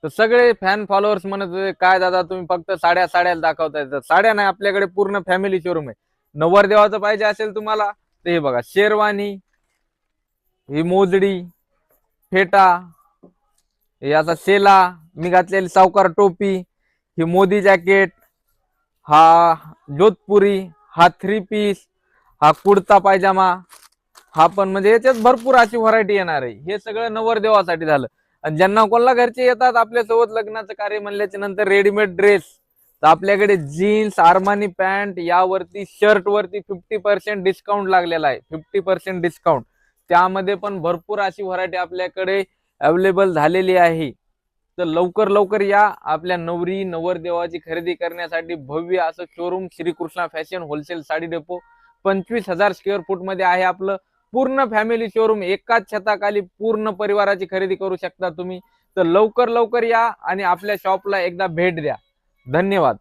तर सगळे fan followers म्हणत होते काय दादा तुम्ही फक्त साड्या साड्या दाखवताय, तर साड्या नाही, आपल्याकडे पूर्ण फॅमिली शोरूम आहे. नवरदेवाचं पाहिजे असेल तुम्हाला तर हे बघा, शेरवानी, ही मोजडी, फेटा, हे असा शेला, मी घातलेली सावकार टोपी, ही मोदी जॅकेट, हा जोधपुरी, हा थ्री पीस, हा कुर्ता पायजामा, हा पण म्हणजे याच्यात भरपूर अशी व्हरायटी येणार आहे. हे सगळं नवरदेवासाठी झालं. आणि ज्यांना कोणला घरचे येतात आपल्यासोबत लग्नाचं कार्य म्हणल्याच्या नंतर रेडीमेड ड्रेस, तर आपल्याकडे जीन्स, आर्मानी पॅन्ट, यावरती शर्ट वरती 50% डिस्काउंट लागलेला आहे. 50% डिस्काउंट, त्यामध्ये पण भरपूर अशी व्हरायटी आपल्याकडे अवेलेबल झालेली आहे. तर लवकर लवकर या आपल्या नवरी नवरदेवाची खरेदी करण्यासाठी. भव्य असं showroom Shrikrishna fashion wholesale sari depot, 25,000 square foot मध्ये आहे आपलं पूर्ण फॅमिली शोरूम. एकाच छताखाली पूर्ण परिवाराची खरेदी करू शकता तुम्ही. तर लवकर लवकर या आणि आपल्या शॉपला एकदा भेट द्या. धन्यवाद.